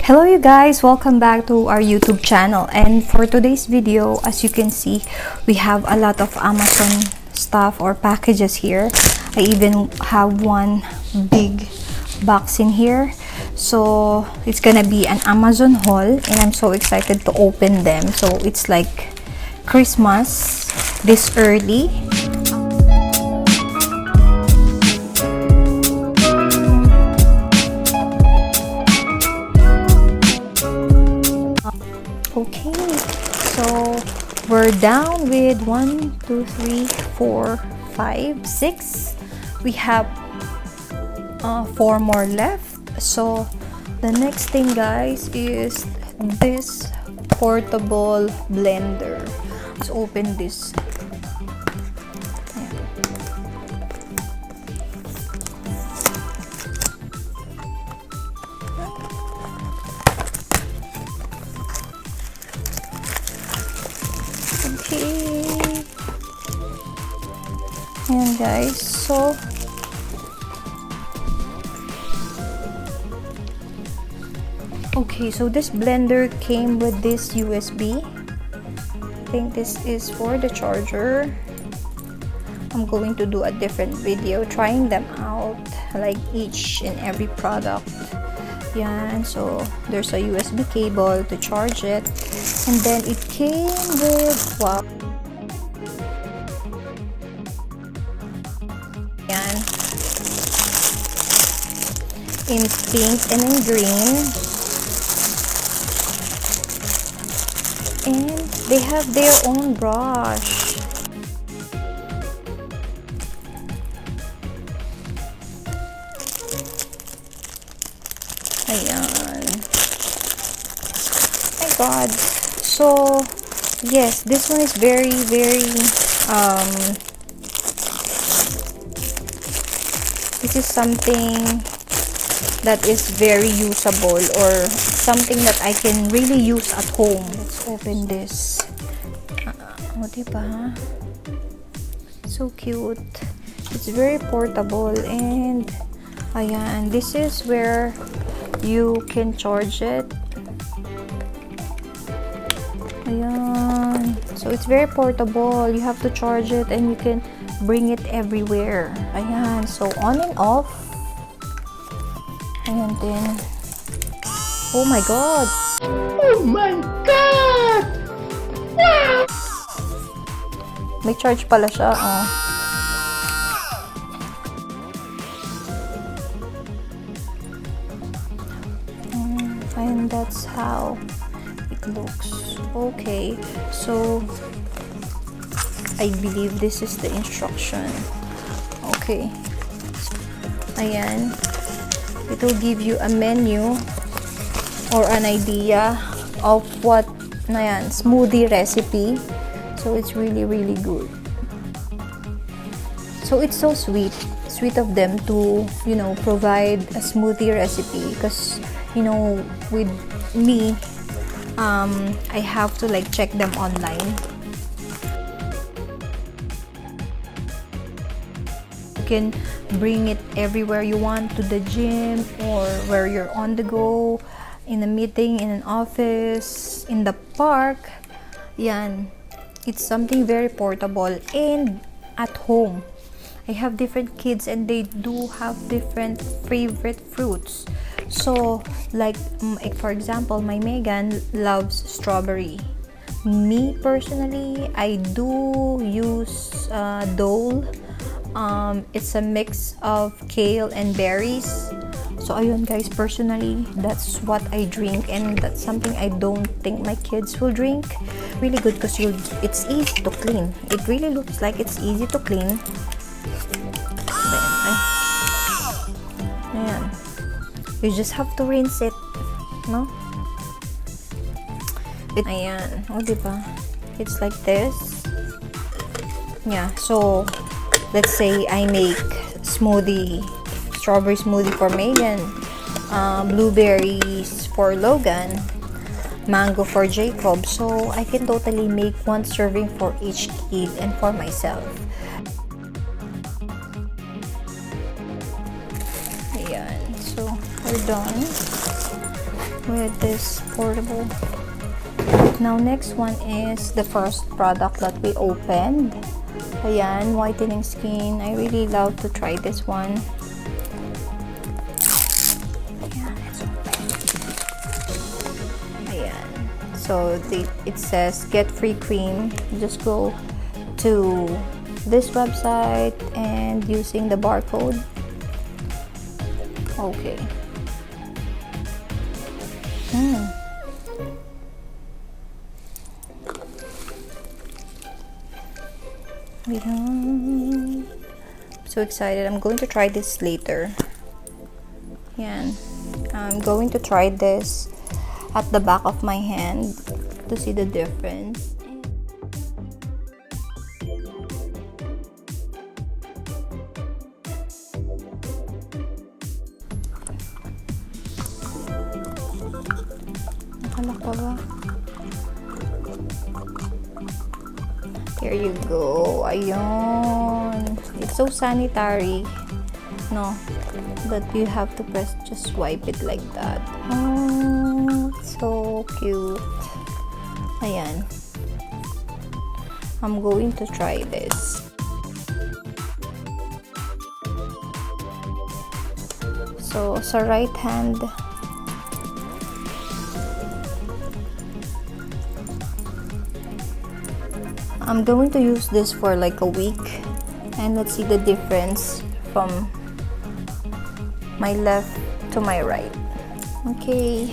Hello you guys, welcome back to our YouTube channel, and for today's video, as you can see, we have a lot of Amazon stuff or packages here. I even have one big box in here, so it's gonna be an Amazon haul and I'm so excited to open them. So it's like Christmas this early. Okay, so we're down with 1, 2, 3, 4, 5, 6. We have 4 more left. So the next thing, guys, is this portable blender. Let's open this. Okay, and guys, so this blender came with this USB. I think this is for the charger. I'm going to do a different video trying them out, like each and every product. Yan, so there's a USB cable to charge it, and then it came with, wow, yan, in pink and in green, and they have their own brush. Ayan. My God. So, yes, this one is very this is something that is very usable, or something that I can really use at home. Let's open this. Diba? So cute. It's very portable, and ayan, this is where you can charge it. Ayan. So it's very portable. You have to charge it and you can bring it everywhere. Ayan. So on and off. Ayan din. Oh my God! Oh my God! Wow! May charge pala siya. Oh. And that's how it looks. Okay, so I believe this is the instruction. Okay, ayan, it will give you a menu or an idea of what na yan, smoothie recipe. So it's really good. So it's so sweet of them to, you know, provide a smoothie recipe, because you know, with me, I have to like check them online. You can bring it everywhere you want, to the gym, or where you're on the go, in a meeting, in an office, in the park. Yan, it's something very portable, and at home. I have different kids and they do have different favorite fruits. So like for example, my Megan loves strawberry. Me personally, I do use Dole. It's a mix of kale and berries. So ayun guys, personally, that's what I drink, and that's something I don't think my kids will drink. Really good because it's easy to clean. It really looks like it's easy to clean. Ayan. You just have to rinse it, no? Ayan. O, diba? It's like this. Yeah. So, let's say I make smoothie, strawberry smoothie for Megan, blueberries for Logan, mango for Jacob. So, I can totally make one serving for each kid and for myself. Ayan. So, we're done. with this portable. Now, next one is the first product that we opened. Ayan, whitening skin. I really love to try this one. Ayan, let's open. Ayan. So, it says get free cream. Just go to this website and using the barcode. Okay. I'm so excited. I'm going to try this later. Yan. I'm going to try this at the back of my hand to see the difference. Nakalak pa ba? Here you go. Ayun. It's so sanitary. No. That you have to press, just swipe it like that. Oh, so cute. Ayan. I'm going to try this. So, sa right hand, I'm going to use this for like a week, and let's see the difference from my left to my right. Okay.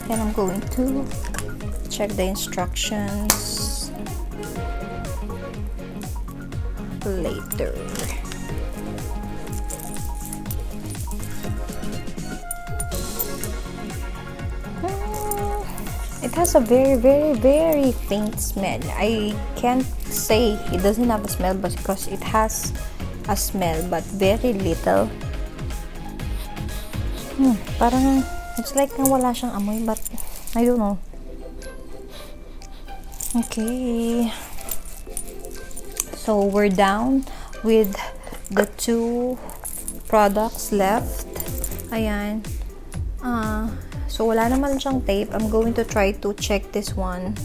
Then I'm going to check the instructions later. It has a very faint smell. I can't say it doesn't have a smell, but because it has a smell, but very little. Parang it's like wala siyang amoy, but I don't know. Okay. So we're down with the 2 products left. Ayan. So wala naman siyang tape. I'm going to try to check this one.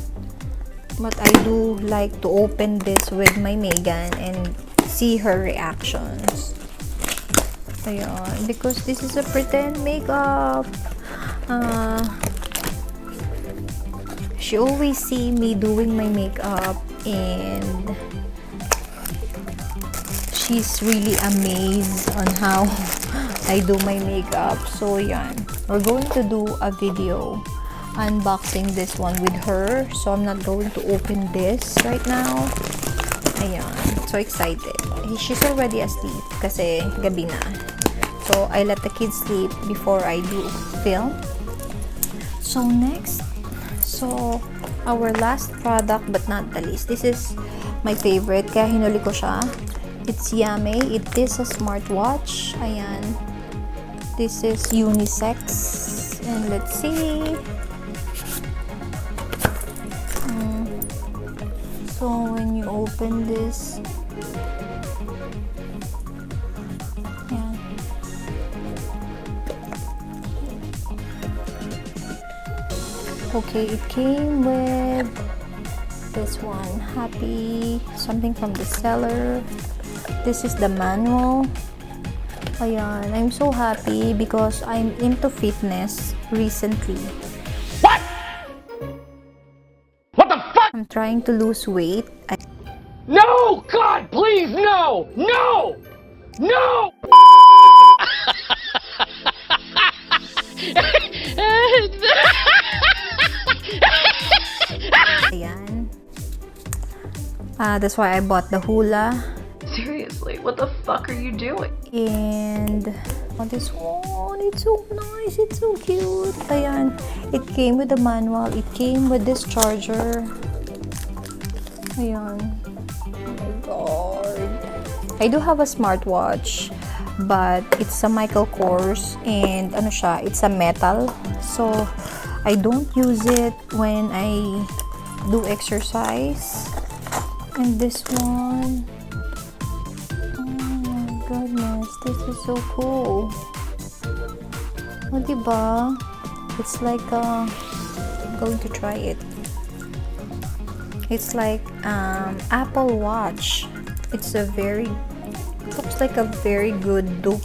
But I do like to open this with my Megan and see her reactions. Ayan. Because this is a pretend makeup. She always see me doing my makeup and she's really amazed on how I do my makeup. So yan, we're going to do a video unboxing this one with her. So I'm not going to open this right now. Ayan, so excited. She's already asleep kasi gabi na. So I let the kids sleep before I do film. So next, so our last product but not the least. This is my favorite kaya hinuli ko siya. It's yummy. It is a smartwatch. Ayan. This is unisex. And let's see. So when you open this, yeah. Okay, it came with this one. Happy something from the seller. This is the manual. Ayan, I'm so happy because I'm into fitness recently. What? What the fuck? I'm trying to lose weight. No! God, please, no! No! No! Ayan. That's why I bought the Hula. Seriously, what the fuck are you doing? And this one, it's so nice, it's so cute. Ayan, it came with the manual, it came with this charger. Ayan, oh my god. I do have a smartwatch, but it's a Michael Kors and ano siya, it's a metal. So I don't use it when I do exercise. And this one, goodness, this is so cool. O, diba? It's like, I'm going to try it. It's like, Apple Watch. It's a very, looks like a very good dupe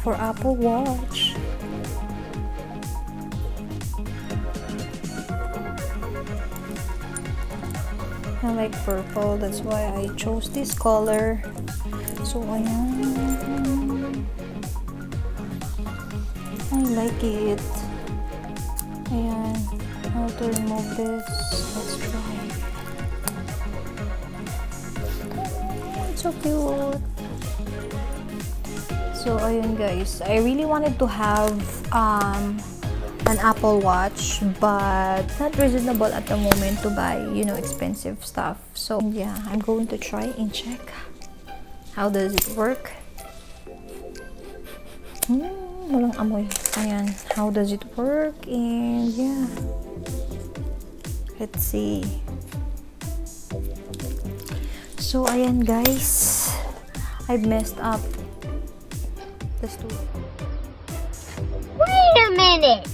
for Apple Watch. I like purple, that's why I chose this color. So, ayan. I like it. Ayan. How to remove this? Let's try. It's so cute. So, ayun guys. I really wanted to have an Apple Watch, but not reasonable at the moment to buy, you know, expensive stuff. So yeah, I'm going to try and check how does it work. Walang amoy. Ayan, how does it work? And yeah, let's see. So ayan guys, I've messed up. Let's do it. Wait a minute!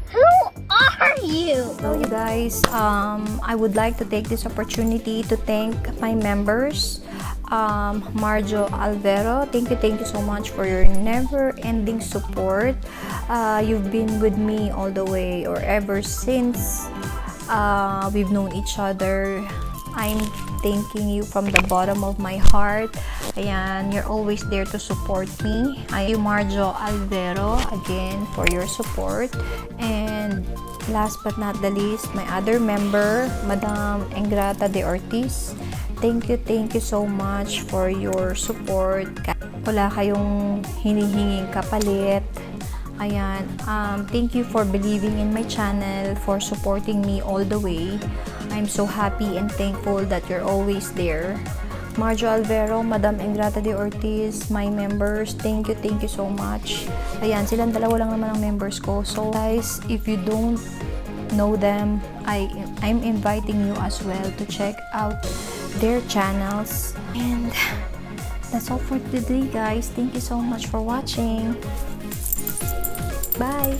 Who are you? So you guys, I would like to take this opportunity to thank my members. Marjoe, Alvero, thank you so much for your never-ending support. You've been with me all the way, or ever since we've known each other. I'm thanking you from the bottom of my heart. Ayan, you're always there to support me. Thank you, Marjoe Alvero, again for your support. And last but not the least, my other member, Madam Engratha de Ortiz. Thank you so much for your support. Wala kayong hinihinging kapalit. Ayan, thank you for believing in my channel, for supporting me all the way. I'm so happy and thankful that you're always there. Marjoe Alvero, Madam Engratha de Ortiz, my members, thank you so much. Ayan, silang dalawa lang naman ang members ko. So guys, if you don't know them, I'm inviting you as well to check out their channels. And that's all for today guys. Thank you so much for watching. Bye!